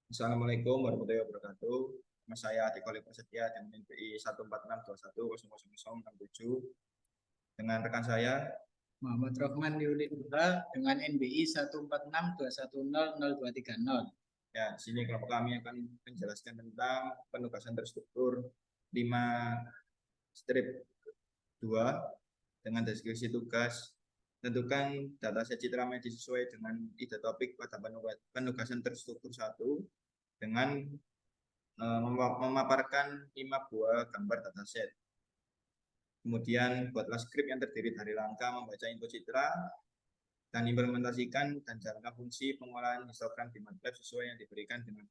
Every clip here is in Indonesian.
Assalamualaikum warahmatullahi wabarakatuh. Nama saya Adikoli Prasetya dengan NPI 146210067 dengan rekan saya. Muhammad Rohman Yuli Nurha dengan NBI 14621100230. Ya, di sini kelompok kami akan menjelaskan tentang penugasan terstruktur 5-2 dengan deskripsi tugas. Tentukan dataset citra medis sesuai dengan ide topik pada penugasan terstruktur 1 dengan memaparkan 5 buah gambar dataset. Kemudian buatlah skrip yang terdiri dari langkah membaca input citra dan implementasikan dan jalankan fungsi pengolahan histogram di MATLAB sesuai yang diberikan dengan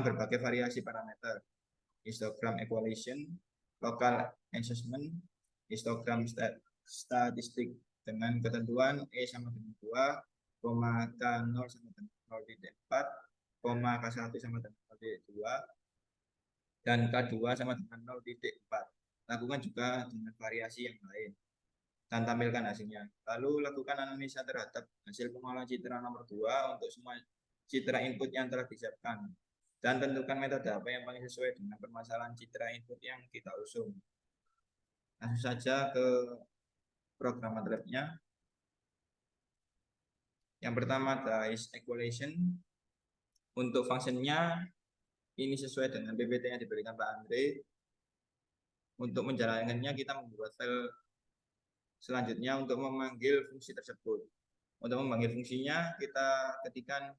berbagai variasi parameter: histogram equalization, local assessment, histogram statistik dengan ketentuan E sama dengan 2, K0 sama dengan 0,4, K1 sama dengan 0,2, dan K2 sama dengan 0,4. Lakukan juga dengan variasi yang lain dan tampilkan hasilnya. Lalu lakukan analisa terhadap hasil pengolahan citra nomor 2 untuk semua citra input yang telah disiapkan. Dan tentukan metode apa yang paling sesuai dengan permasalahan citra input yang kita usung. Langsung saja ke program MATLAB-nya. Yang pertama ada is equation. Untuk fungsinya ini sesuai dengan PPT yang diberikan Pak Andre. Untuk menjalankannya kita membuat file selanjutnya untuk memanggil fungsi tersebut. Untuk memanggil fungsinya kita ketikkan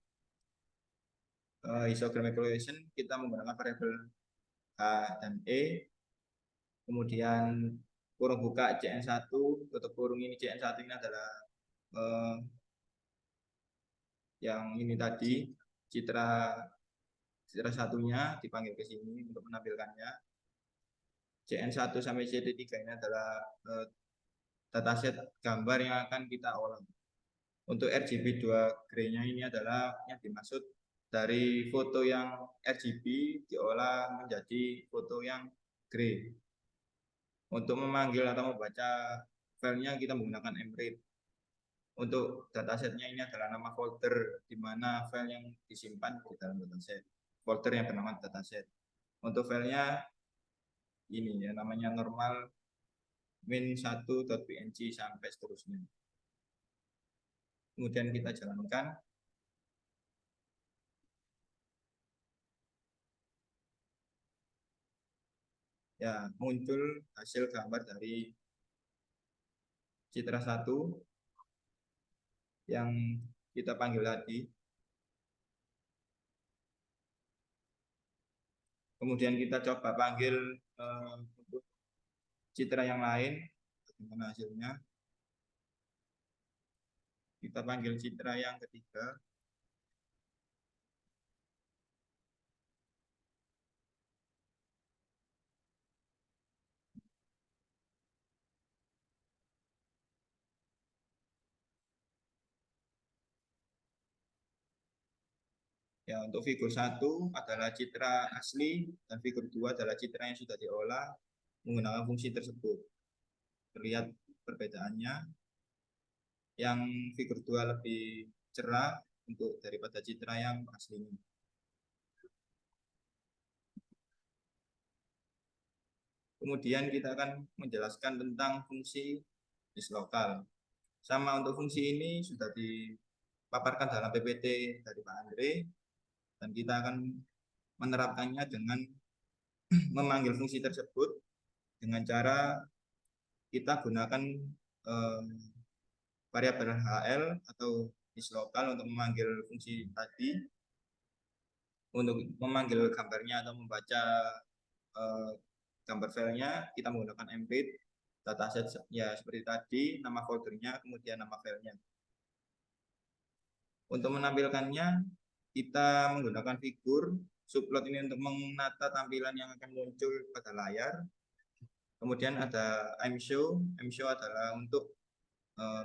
histogram equation, kita menggunakan variabel H dan E. Kemudian kurung buka CN1, tutup kurung ini CN1 ini adalah yang ini tadi citra satunya dipanggil ke sini untuk menampilkannya. CN1 sampai CD3 ini adalah dataset gambar yang akan kita olah. Untuk RGB 2 gray-nya ini adalah yang dimaksud dari foto yang RGB diolah menjadi foto yang gray. Untuk memanggil atau membaca filenya kita menggunakan mread. Untuk datasetnya ini adalah nama folder di mana file yang disimpan di dalam dataset. Folder yang bernama dataset. Untuk filenya ini ya namanya normal min1.png sampai seterusnya. Kemudian kita jalankan. Ya, muncul hasil gambar dari citra 1 yang kita panggil tadi. Kemudian kita coba panggil untuk citra yang lain, bagaimana hasilnya. Kita panggil citra yang ketiga. Ya, untuk figur 1 adalah citra asli dan figur 2 adalah citra yang sudah diolah menggunakan fungsi tersebut. Terlihat perbedaannya. Yang figur 2 lebih cerah untuk daripada citra yang aslinya. Kemudian kita akan menjelaskan tentang fungsi dislokal. Sama untuk fungsi ini sudah dipaparkan dalam PPT dari Pak Andre, dan kita akan menerapkannya dengan memanggil fungsi tersebut dengan cara kita gunakan variabel HL atau dislokal untuk memanggil fungsi tadi. Untuk memanggil gambarnya atau membaca gambar filenya kita menggunakan mread dataset ya seperti tadi, nama foldernya kemudian nama filenya. Untuk menampilkannya kita menggunakan figur subplot ini untuk menata tampilan yang akan muncul pada layar. Kemudian ada mshow adalah untuk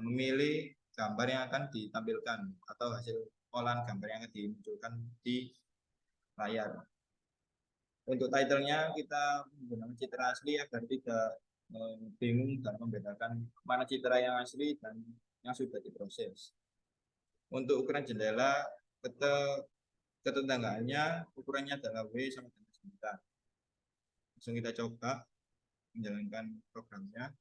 memilih gambar yang akan ditampilkan atau hasil olahan gambar yang akan dimunculkan di layar. Untuk title-nya kita menggunakan citra asli agar tidak bingung dan membedakan mana citra yang asli dan yang sudah diproses. Untuk ukuran jendela, kita ketetanggaannya ukurannya adalah W sama dengan 9. Langsung kita coba menjalankan programnya.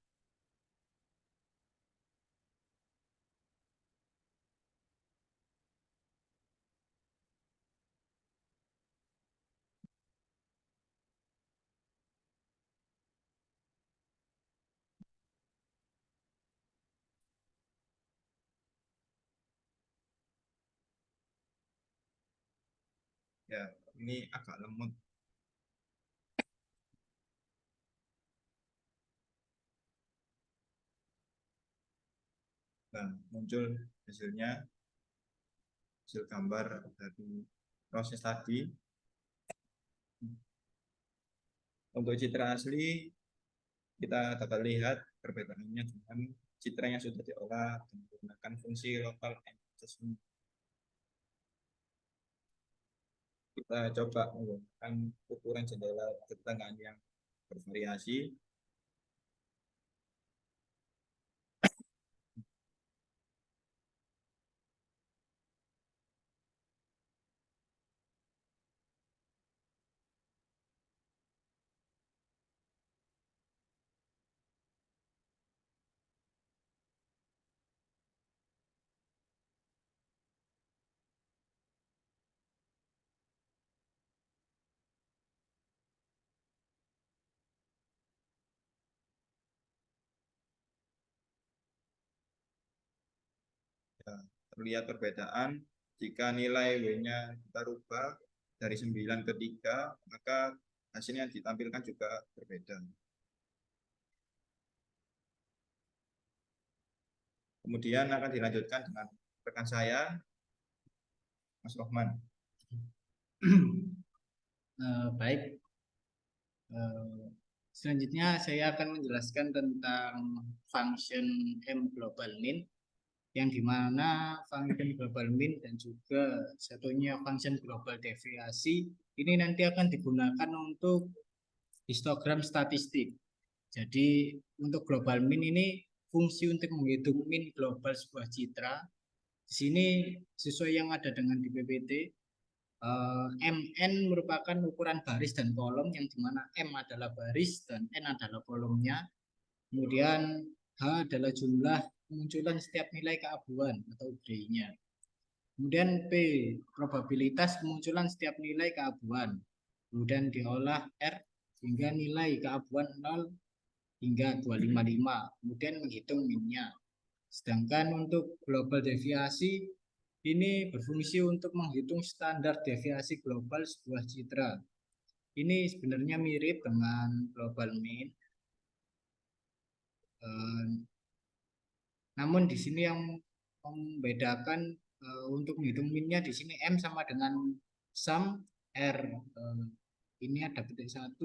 Ya, ini agak lemot. Nah, muncul hasilnya, hasil gambar dari proses tadi. Untuk citra asli, kita dapat lihat perbedaannya dengan citra yang sudah diolah menggunakan fungsi local adjustment. Kita coba menggunakan ukuran jendela ketetanggaan yang bervariasi. Ya, terlihat perbedaan jika nilai W-nya kita rubah dari 9 ke 3, maka hasilnya yang ditampilkan juga berbeda. Kemudian akan dilanjutkan dengan rekan saya, Mas Rohman. Baik. Selanjutnya saya akan menjelaskan tentang function M global min, yang dimana function global min dan juga satunya function global deviasi ini nanti akan digunakan untuk histogram statistik. Jadi untuk global min ini fungsi untuk menghitung min global sebuah citra. Di sini sesuai yang ada dengan di PPT, MN merupakan ukuran baris dan kolom, yang dimana M adalah baris dan N adalah kolomnya. Kemudian H adalah jumlah kemunculan setiap nilai keabuan atau Gray-nya. Kemudian P, probabilitas kemunculan setiap nilai keabuan. Kemudian diolah R hingga nilai keabuan 0 hingga 255. Kemudian menghitung minnya. Sedangkan untuk global deviasi ini berfungsi untuk menghitung standar deviasi global sebuah citra. Ini sebenarnya mirip dengan global min. Namun di sini yang membedakan untuk menghitung minnya di sini M sama dengan sum R. Ini ada petik 1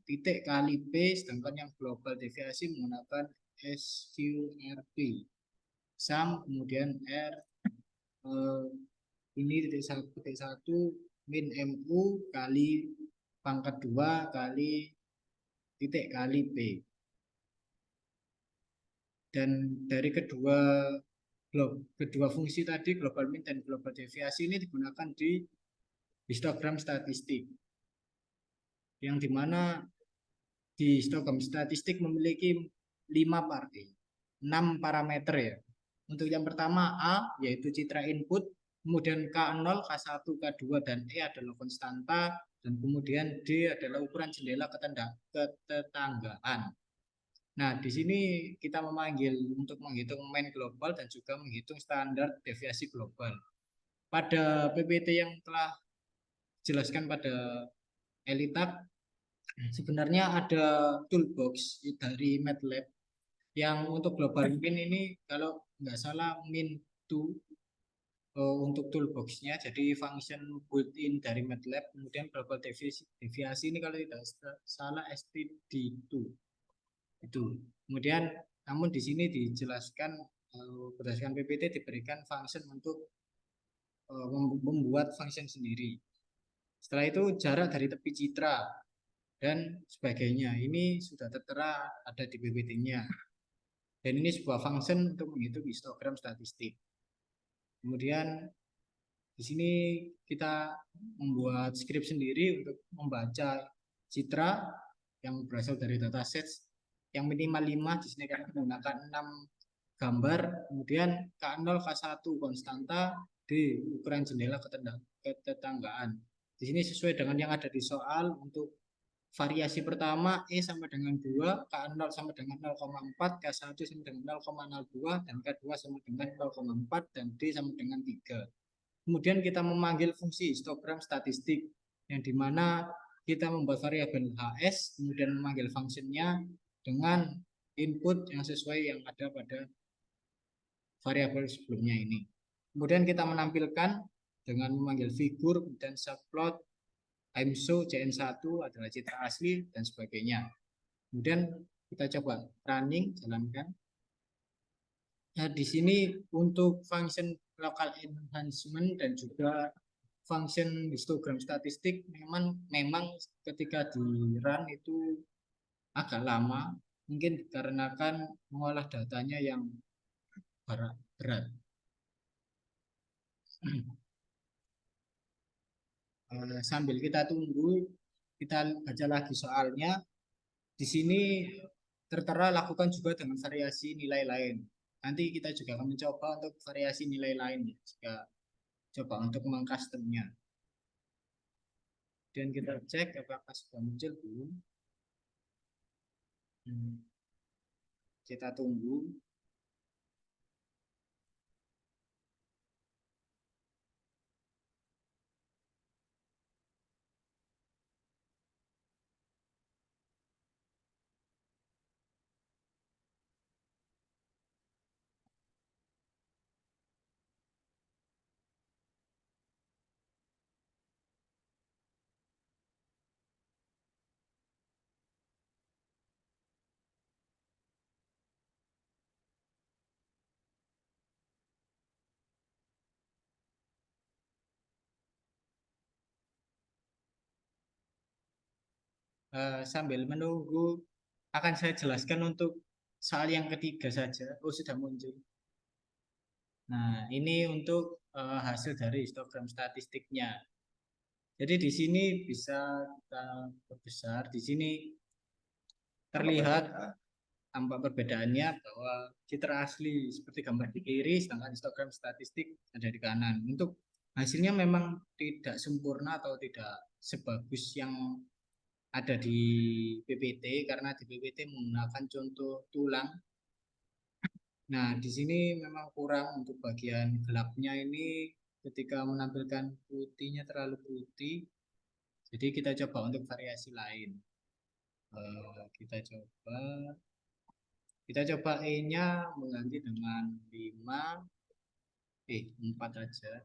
titik kali P, sedangkan yang global deviasi menggunakan SQRP. Sum kemudian R, ini titik 1 min MU kali pangkat 2 kali titik kali P. Dan dari kedua fungsi tadi, global min dan global deviasi, ini digunakan di histogram statistik, yang dimana di histogram statistik memiliki 6 parameter ya. Untuk yang pertama A yaitu citra input, kemudian K0, K1, K2 dan E adalah konstanta, dan kemudian D adalah ukuran jendela ketetanggaan. Nah, di sini kita memanggil untuk menghitung mean global dan juga menghitung standar deviasi global. Pada PPT yang telah dijelaskan pada Elitab, sebenarnya ada toolbox dari MATLAB yang untuk global min ini kalau nggak salah min2 untuk toolboxnya, jadi function built-in dari MATLAB. Kemudian global deviasi ini kalau tidak salah std2 itu. Kemudian namun di sini dijelaskan berdasarkan PPT diberikan function untuk membuat function sendiri. Setelah itu jarak dari tepi citra dan sebagainya ini sudah tertera ada di PPT-nya. Dan ini sebuah function untuk menghitung histogram statistik. Kemudian Di sini kita membuat skrip sendiri untuk membaca citra yang berasal dari datasets yang minimal 5. Di sini kita menggunakan 6 gambar, kemudian K0, K1 konstanta di ukuran jendela ketetanggaan. Di sini sesuai dengan yang ada di soal. Untuk variasi pertama E sama dengan 2, K0 sama dengan 0,4, K1 sama dengan 0,02, dan K2 sama dengan 0,4, dan D sama dengan 3. Kemudian kita memanggil fungsi histogram statistik, yang dimana kita membuat variabel HS, kemudian memanggil fungsinya dengan input yang sesuai yang ada pada variabel sebelumnya ini. Kemudian kita menampilkan dengan memanggil figur dan subplot, timeshow, JN1 adalah citra asli, dan sebagainya. Kemudian kita coba running, jalankan. Nah, di sini untuk function local enhancement dan juga function histogram statistik memang ketika di run itu agak lama, mungkin dikarenakan mengolah datanya yang berat. Sambil kita tunggu, kita baca lagi soalnya. Di sini tertera lakukan juga dengan variasi nilai lain. Nanti kita juga akan mencoba untuk variasi nilai lain, jika coba untuk mengcustomnya. Dan kita cek apakah sudah muncul belum. Kita tunggu. Sambil menunggu, akan saya jelaskan untuk soal yang ketiga saja. Oh, sudah muncul. Nah, ini untuk hasil dari histogram statistiknya. Jadi di sini bisa kita perbesar. Di sini terlihat tampak perbedaannya bahwa citra asli seperti gambar di kiri, sedangkan histogram statistik ada di kanan. Untuk hasilnya memang tidak sempurna atau tidak sebagus yang ada di PPT, karena di PPT menggunakan contoh tulang. Nah, di sini memang kurang untuk bagian gelapnya ini, ketika menampilkan putihnya terlalu putih. Jadi kita coba untuk variasi lain. Kita coba E-nya mengganti dengan 4 aja.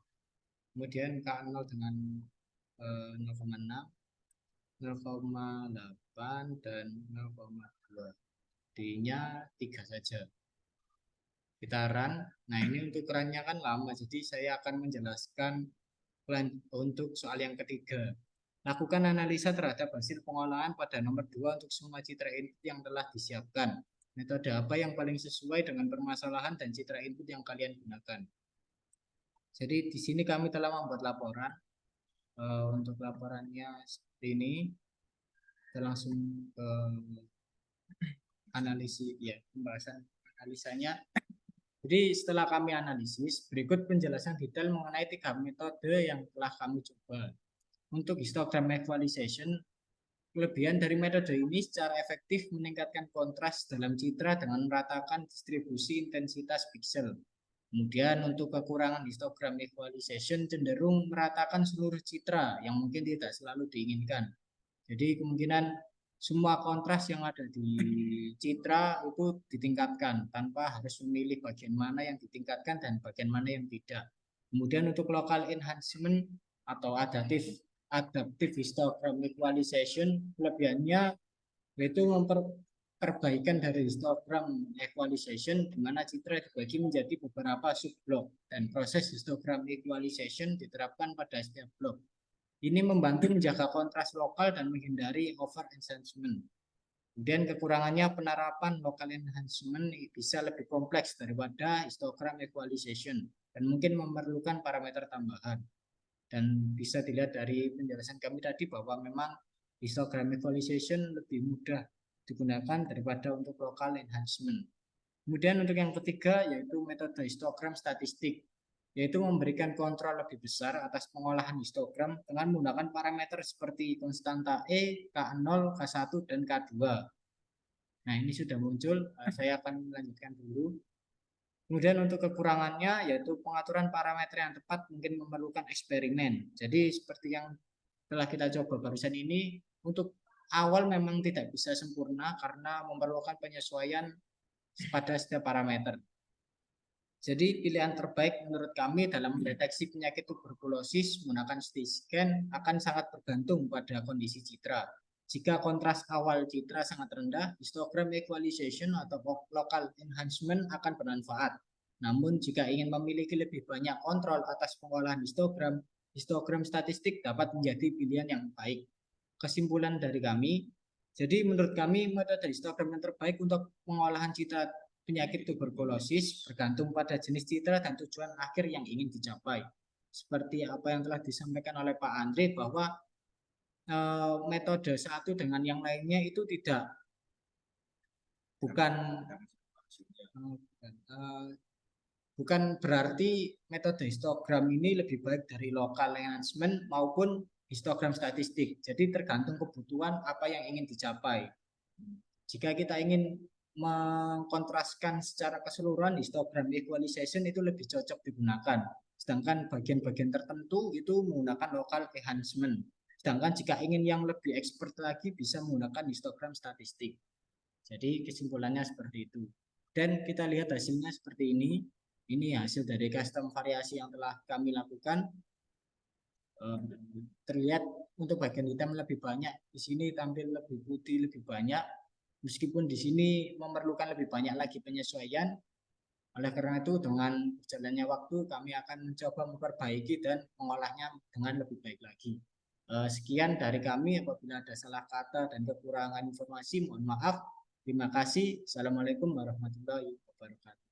Kemudian K0 dengan 0,6, 0,8, dan 0,2. D-nya 3 saja. Kita run. Nah, ini untuk runnya kan lama, jadi saya akan menjelaskan untuk soal yang ketiga. Lakukan analisa terhadap hasil pengolahan pada nomor 2 untuk semua citra input yang telah disiapkan. Metode apa yang paling sesuai dengan permasalahan dan citra input yang kalian gunakan? Jadi di sini kami telah membuat laporan. Untuk laporannya seperti ini. Kita langsung ke analisis, ya, pembahasan analisanya. Jadi setelah kami analisis, berikut penjelasan detail mengenai 3 metode yang telah kami coba. Untuk histogram equalization, kelebihan dari metode ini secara efektif meningkatkan kontras dalam citra dengan meratakan distribusi intensitas piksel. Kemudian untuk kekurangan histogram equalization cenderung meratakan seluruh citra yang mungkin tidak selalu diinginkan. Jadi kemungkinan semua kontras yang ada di citra itu ditingkatkan tanpa harus memilih bagian mana yang ditingkatkan dan bagian mana yang tidak. Kemudian untuk local enhancement atau adaptive histogram equalization, kelebihannya yaitu perbaikan dari histogram equalization, di mana citra dibagi menjadi beberapa subblok dan proses histogram equalization diterapkan pada setiap blok. Ini membantu menjaga kontras lokal dan menghindari over enhancement. Kemudian kekurangannya, penerapan local enhancement bisa lebih kompleks daripada histogram equalization dan mungkin memerlukan parameter tambahan. Dan bisa dilihat dari penjelasan kami tadi bahwa memang histogram equalization lebih mudah digunakan daripada untuk local enhancement. Kemudian untuk yang ketiga yaitu metode histogram statistik, yaitu memberikan kontrol lebih besar atas pengolahan histogram dengan menggunakan parameter seperti konstanta E, K0, K1, dan K2. Nah, ini sudah muncul, saya akan melanjutkan dulu. Kemudian untuk kekurangannya yaitu pengaturan parameter yang tepat mungkin memerlukan eksperimen. Jadi seperti yang telah kita coba barusan ini, untuk awal memang tidak bisa sempurna karena memerlukan penyesuaian pada setiap parameter. Jadi pilihan terbaik menurut kami dalam mendeteksi penyakit tuberkulosis menggunakan CT scan akan sangat bergantung pada kondisi citra. Jika kontras awal citra sangat rendah, histogram equalization atau local enhancement akan bermanfaat. Namun jika ingin memiliki lebih banyak kontrol atas pengolahan histogram, histogram statistik dapat menjadi pilihan yang baik. Kesimpulan dari kami, jadi menurut kami metode histogram yang terbaik untuk pengolahan citra penyakit tuberkulosis bergantung pada jenis citra dan tujuan akhir yang ingin dicapai. Seperti apa yang telah disampaikan oleh Pak Andre bahwa metode satu dengan yang lainnya itu bukan berarti metode histogram ini lebih baik dari local enhancement maupun histogram statistik. Jadi tergantung kebutuhan apa yang ingin dicapai. Jika kita ingin mengkontraskan secara keseluruhan, histogram equalization itu lebih cocok digunakan. Sedangkan bagian-bagian tertentu itu menggunakan local enhancement. Sedangkan jika ingin yang lebih expert lagi bisa menggunakan histogram statistik. Jadi kesimpulannya seperti itu. Dan kita lihat hasilnya seperti ini. Ini hasil dari custom variasi yang telah kami lakukan. Terlihat untuk bagian hitam lebih banyak. Di sini tampil lebih putih lebih banyak. Meskipun di sini memerlukan lebih banyak lagi penyesuaian. Oleh karena itu dengan berjalannya waktu kami akan mencoba memperbaiki dan mengolahnya dengan lebih baik lagi. Sekian dari kami, apabila ada salah kata dan kekurangan informasi mohon maaf. Terima kasih. Assalamualaikum warahmatullahi wabarakatuh.